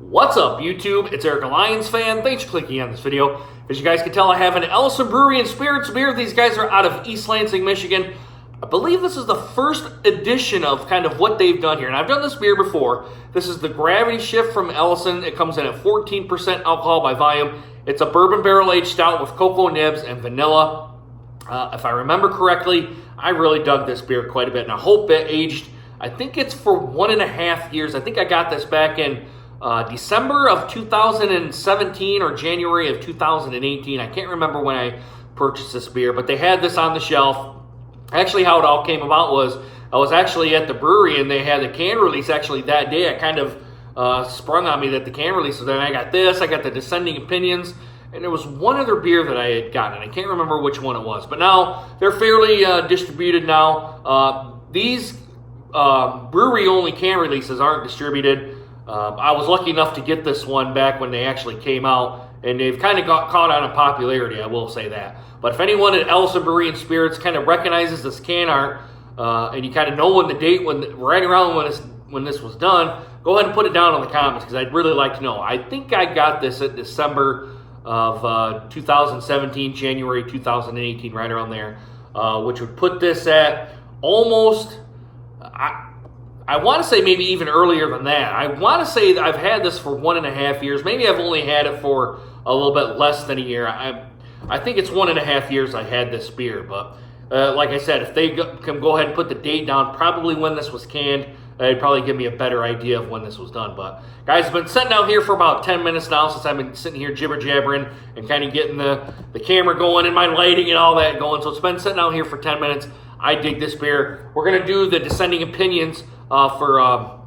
What's up, YouTube? It's Eric, a Lions fan. Thanks for clicking on this video. As you guys can tell, I have an Ellison Brewery and Spirits beer. These guys are out of East Lansing, Michigan. I believe this is the first edition of kind of what they've done here. And I've done this beer before. This is the Gravity Shift from Ellison. It comes in at 14% alcohol by volume. It's a bourbon barrel-aged stout with cocoa nibs and vanilla. If I remember correctly, I really dug this beer quite a bit. And I hope it aged, I think it's for 1.5 years. I think I got this back in December of 2017 or January of 2018. I can't remember when I purchased this beer, but they had this on the shelf. Actually, how it all came about was I was actually at the brewery and they had the can release actually that day. I kind of sprung on me that the can release was there. And I got this, I got the Descending Opinions, and there was one other beer that I had gotten. I can't remember which one it was, but now they're fairly distributed now. These brewery-only can releases aren't distributed. I was lucky enough to get this one back when they actually came out, and they've kind of got caught on in popularity, I will say that. But if anyone at Ellison Brewery and Spirits kind of recognizes this can art, and you kind of know when the date, right around when this was done, go ahead and put it down in the comments, because I'd really like to know. I think I got this at December of 2017, January 2018, right around there, which would put this at almost... I want to say maybe even earlier than that. I want to say that I've had this for 1.5 years. Maybe I've only had it for a little bit less than a year. I think it's 1.5 years I had this beer. But like I said, if they can go ahead and put the date down, probably when this was canned, it'd probably give me a better idea of when this was done. But guys, I've been sitting out here for about 10 minutes now since I've been sitting here jibber-jabbering and kind of getting the camera going and my lighting and all that going. So it's been sitting out here for 10 minutes. I dig this beer. We're going to do the Descending Opinions for, I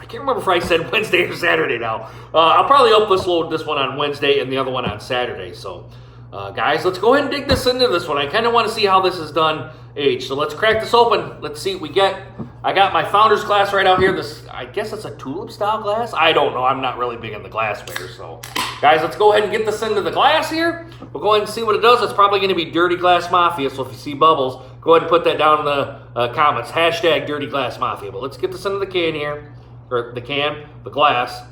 can't remember if I said Wednesday or Saturday now. I'll probably upload this one on Wednesday and the other one on Saturday. So, guys, let's go ahead and dig this into this one. I kind of want to see how this is done aged. So let's crack this open. Let's see what we get. I got my Founder's glass right out here. This, I guess it's a tulip style glass. I don't know. I'm not really big in the glassware. So, guys, let's go ahead and get this into the glass here. We'll go ahead and see what it does. It's probably going to be Dirty Glass Mafia. So if you see bubbles, go ahead and put that down in the comments. Hashtag Dirty Glass Mafia. But let's get this into the can here. Or the glass.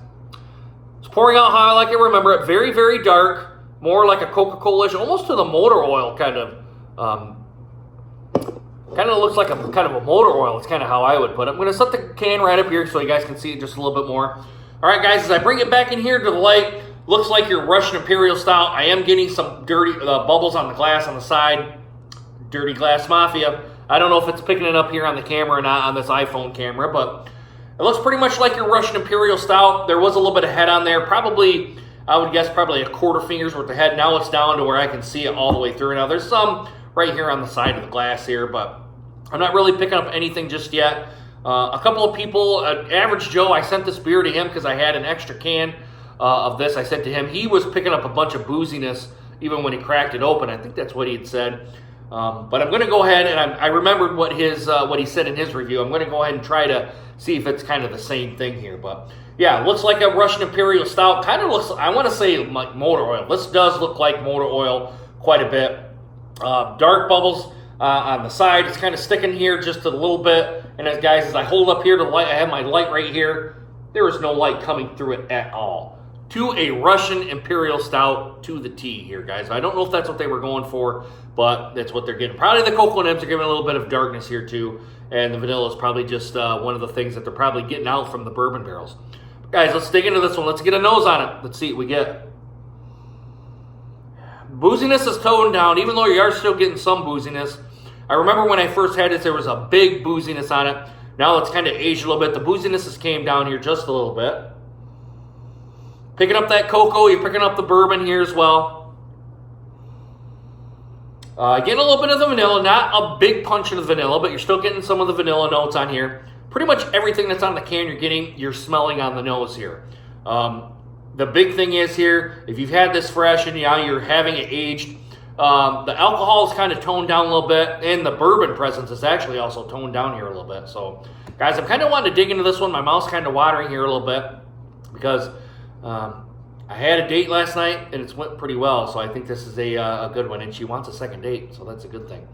It's pouring out how I like it. Remember it. Very, very dark. More like a Coca-Cola-ish. Almost to the motor oil kind of. Kind of looks like a kind of a motor oil. It's kind of how I would put it. I'm going to set the can right up here so you guys can see it just a little bit more. All right, guys, as I bring it back in here to the light, looks like your Russian Imperial Stout. I am getting some dirty bubbles on the glass on the side. Dirty Glass Mafia. I don't know if it's picking it up here on the camera or not on this iPhone camera, but it looks pretty much like your Russian Imperial Stout. There was a little bit of head on there. Probably, I would guess, probably a quarter finger's worth of head. Now it's down to where I can see it all the way through. Now there's some right here on the side of the glass here, but I'm not really picking up anything just yet. A couple of people, Average Joe, I sent this beer to him because I had an extra can of this. I sent to him. He was picking up a bunch of booziness even when he cracked it open. I think that's what he had said. But I'm going to go ahead and I remembered what he said in his review. I'm going to go ahead and try to see if it's kind of the same thing here. But yeah, it looks like a Russian Imperial Stout. Kind of looks, I want to say like motor oil. This does look like motor oil quite a bit. Dark bubbles on the side. It's kind of sticking here just a little bit. And as guys, as I hold up here to the light, I have my light right here. There is no light coming through it at all. To a Russian Imperial Stout to the T here, guys. I don't know if that's what they were going for, but that's what they're getting. Probably the cocoa nibs are giving a little bit of darkness here too, and the vanilla is probably just one of the things that they're probably getting out from the bourbon barrels. Guys, let's dig into this one. Let's get a nose on it. Let's see what we get. Booziness is toned down, even though you are still getting some booziness. I remember when I first had this, there was a big booziness on it. Now it's kind of aged a little bit. The booziness has came down here just a little bit. Picking up that cocoa, you're picking up the bourbon here as well. Getting a little bit of the vanilla, not a big punch of the vanilla, but you're still getting some of the vanilla notes on here. Pretty much everything that's on the can you're smelling on the nose here. The big thing is here, if you've had this fresh and now you're having it aged, the alcohol is kind of toned down a little bit, and the bourbon presence is actually also toned down here a little bit. So, guys, I'm kind of wanting to dig into this one. My mouth's kind of watering here a little bit because I had a date last night, and it's went pretty well, so I think this is a good one, and she wants a second date, so that's a good thing.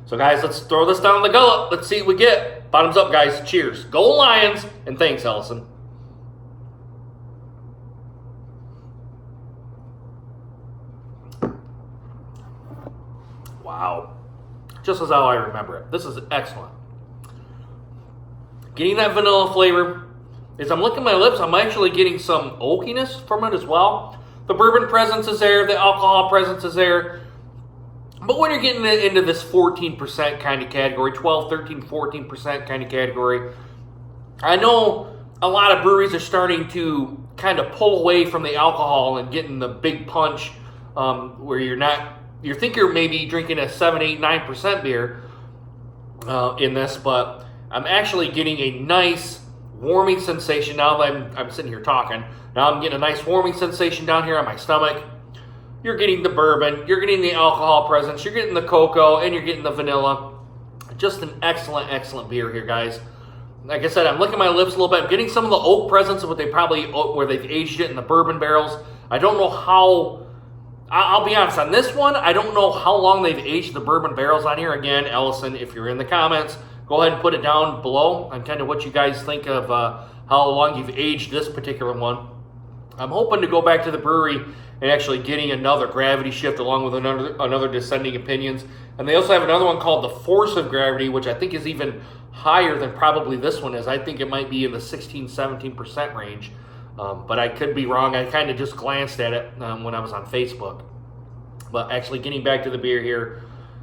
So, guys, let's throw this down the gullet. Let's see what we get. Bottoms up, guys. Cheers. Go Lions, and thanks, Ellison. Wow. Just as how I remember it. This is excellent. Getting that vanilla flavor. As I'm licking my lips, I'm actually getting some oakiness from it as well. The bourbon presence is there. The alcohol presence is there. But when you're getting into this 14% kind of category, 12, 13, 14% kind of category, I know a lot of breweries are starting to kind of pull away from the alcohol and getting the big punch where you think you're maybe drinking a 7, 8, 9% beer in this, but I'm actually getting a nice warming sensation now that I'm sitting here talking. Now I'm getting a nice warming sensation down here on my stomach. You're getting the bourbon, you're getting the alcohol presence, you're getting the cocoa, and you're getting the vanilla. Just an excellent, excellent beer here, guys. Like I said, I'm licking my lips a little bit. I'm getting some of the oak presence of what where they've aged it in the bourbon barrels. I don't know how, I'll be honest, on this one, I don't know how long they've aged the bourbon barrels on here. Again, Ellison, if you're in the comments, go ahead and put it down below on kind of what you guys think of how long you've aged this particular one. I'm hoping to go back to the brewery and actually getting another gravity shift along with another descending opinions. And they also have another one called the force of gravity, which I think is even higher than probably this one is. I think it might be in the 16, 17% range. But I could be wrong. I kind of just glanced at it when I was on Facebook. But actually getting back to the beer here,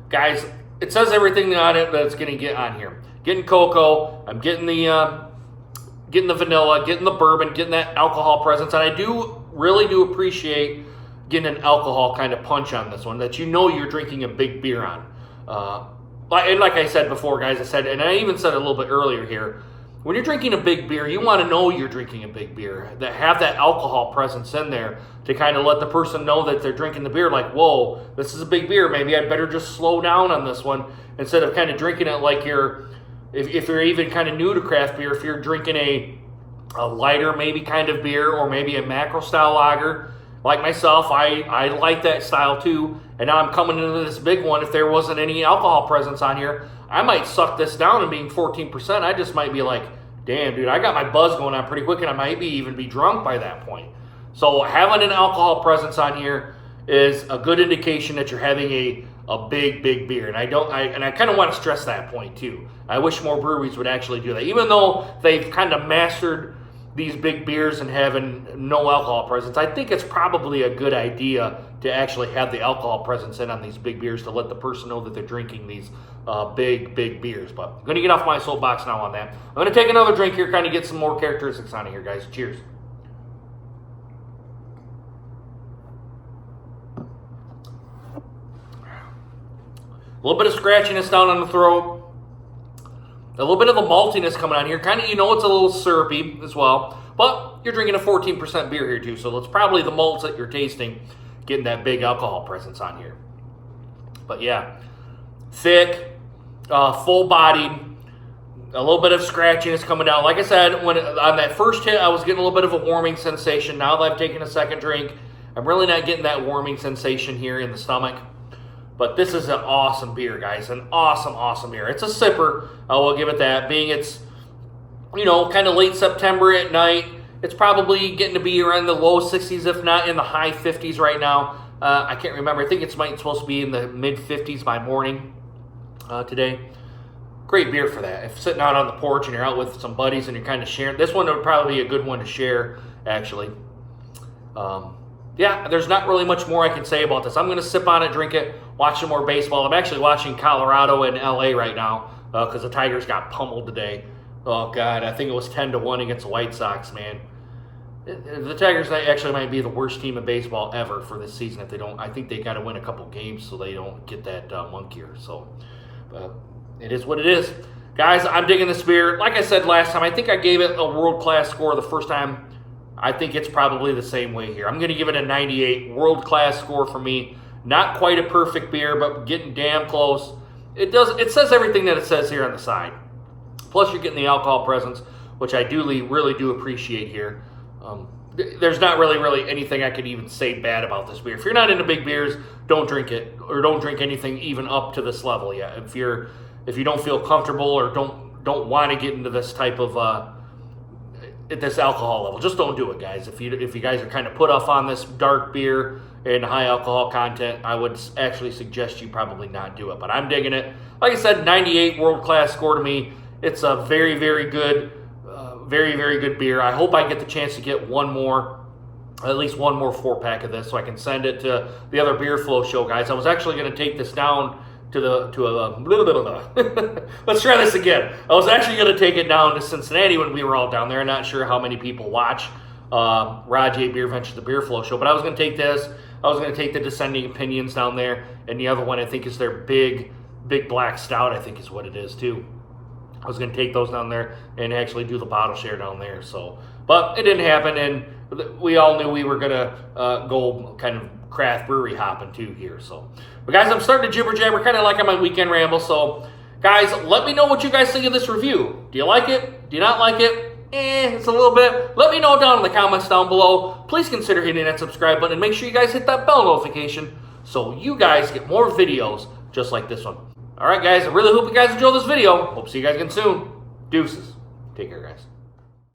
guys, it says everything on it that it's going to get on here. Getting cocoa, I'm getting the vanilla, getting the bourbon, getting that alcohol presence, and I really do appreciate getting an alcohol kind of punch on this one that you know you're drinking a big beer on. And like I said before, guys, and I even said it a little bit earlier here, when you're drinking a big beer, you want to know you're drinking a big beer, that have that alcohol presence in there to kind of let the person know that they're drinking the beer like, whoa, this is a big beer. Maybe I'd better just slow down on this one instead of kind of drinking it like if you're even kind of new to craft beer, if you're drinking a lighter maybe kind of beer or maybe a macro style lager. Like myself, I like that style too. And now I'm coming into this big one. If there wasn't any alcohol presence on here, I might suck this down and being 14%. I just might be like, damn, dude, I got my buzz going on pretty quick and I might even be drunk by that point. So having an alcohol presence on here is a good indication that you're having a big beer. And I kind of want to stress that point too. I wish more breweries would actually do that. Even though they've kind of mastered these big beers and having no alcohol presence, I think it's probably a good idea to actually have the alcohol presence in on these big beers to let the person know that they're drinking these big beers. But I'm going to get off my soapbox now on that. I'm going to take another drink here, kind of get some more characteristics on it here, guys. Cheers. A little bit of scratchiness down on the throat. A little bit of the maltiness coming on here. Kind of, it's a little syrupy as well. But you're drinking a 14% beer here too, so it's probably the malts that you're tasting getting that big alcohol presence on here. But yeah, thick, full-bodied, a little bit of scratchiness coming down. Like I said, on that first hit, I was getting a little bit of a warming sensation. Now that I've taken a second drink, I'm really not getting that warming sensation here in the stomach. But this is an awesome beer, guys. An awesome beer. It's a sipper. I will give it that. Being it's, kind of late September at night, it's probably getting to be around the low 60s, if not in the high 50s right now. I can't remember. I think it's supposed to be in the mid 50s by morning today. Great beer for that. If sitting out on the porch and you're out with some buddies and you're kind of sharing, this one would probably be a good one to share, actually. Yeah, there's not really much more I can say about this. I'm going to sip on it, drink it, watch some more baseball. I'm actually watching Colorado and LA right now because the Tigers got pummeled today. Oh, God, I think it was 10-1 against the White Sox, man. The Tigers actually might be the worst team in baseball ever for this season if they don't. I think they got to win a couple games so they don't get that monkey. So it is what it is. Guys, I'm digging this beer. Like I said last time, I think I gave it a world-class score the first time. I think it's probably the same way here. I'm going to give it a 98, world-class score for me. Not quite a perfect beer, but getting damn close. It says everything that it says here on the side. Plus, you're getting the alcohol presence, which I really do appreciate here. There's not really anything I could even say bad about this beer. If you're not into big beers, don't drink it, or don't drink anything even up to this level yet. If you don't feel comfortable or don't want to get into this type of at this alcohol level. Just don't do it, guys. If you guys are kind of put off on this dark beer and high alcohol content, I would actually suggest you probably not do it. But I'm digging it. Like I said, 98 world-class score to me. It's a very, very good, very, very good beer. I hope I get the chance to get at least one more 4-pack of this so I can send it to the other Beer Flow show, guys. I was actually going to take this down let's try this again. I was actually going to take it down to Cincinnati when we were all down there. I'm not sure how many people watch Rajay Beer Venture, the Beer Flow show, but I was going to take this. I was going to take the Descending Opinions down there, and the other one I think is their big black stout, I think is what it is too. I was going to take those down there and actually do the bottle share down there. So, but it didn't happen, and we all knew we were going to go kind of craft brewery hopping too here. So, but guys, I'm starting to jibber jabber, kind of like on my weekend ramble. So, guys, let me know what you guys think of this review. Do you like it? Do you not like it? It's a little bit. Let me know down in the comments down below. Please consider hitting that subscribe button and make sure you guys hit that bell notification so you guys get more videos just like this one. All right, guys, I really hope you guys enjoyed this video. Hope to see you guys again soon. Deuces. Take care, guys.